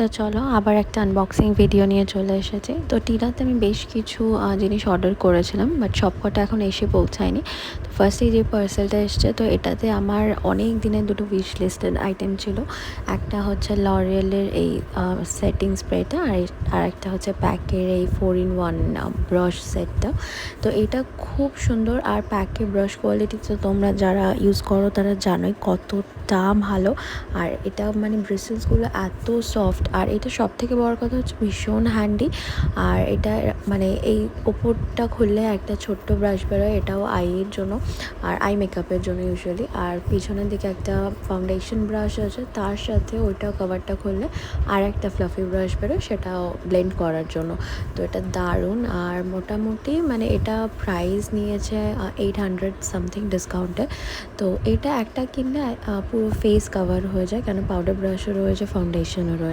তো চলো আবার একটা আনবক্সিং ভিডিও নিয়ে চলে এসেছি। তো টিনাতে আমি বেশ কিছু জিনিস অর্ডার করেছিলাম, বাট সবকটা এখন এসে পৌঁছায়নি। তো ফার্স্টে যে পার্সেলটা এসছে, তো এটাতে আমার অনেক দিনের দুটো উইশ লিস্টেড আইটেম ছিল। একটা হচ্ছে লরিয়েলের এই সেটিং স্প্রেটা, আর একটা হচ্ছে প্যাকের এই 4-in-1 ব্রাশ সেটটা। তো এটা খুব সুন্দর, আর প্যাকের ব্রাশ কোয়ালিটি তো তোমরা যারা ইউজ করো তারা জানোই কতটা ভালো। আর এটা মানে ব্রিসেলসগুলো এত সফট, আর এটা সবথেকে বড় কথা হচ্ছে ভীষণ হ্যান্ডি। আর এটা মানে এই ওপরটা খুললে একটা ছোট্ট ব্রাশ বেরোয়, এটাও আইয়ের জন্য আর আই মেকআপের জন্য ইউজুয়ালি। আর পিছনের দিকে একটা ফাউন্ডেশন ব্রাশ আছে, তার সাথে ওইটাও কভারটা খুললে আর একটা ফ্লাফি ব্রাশ বেরোয়, সেটাও ব্লেন্ড করার জন্য। তো এটা দারুণ। আর মোটামুটি মানে এটা প্রাইস নিয়েছে 800 সামথিং ডিসকাউন্টে। তো এটা একটা কিনলে পুরো ফেস কভার হয়ে যায়, কেন পাউডার ব্রাশও রয়েছে, ফাউন্ডেশনও রয়েছে।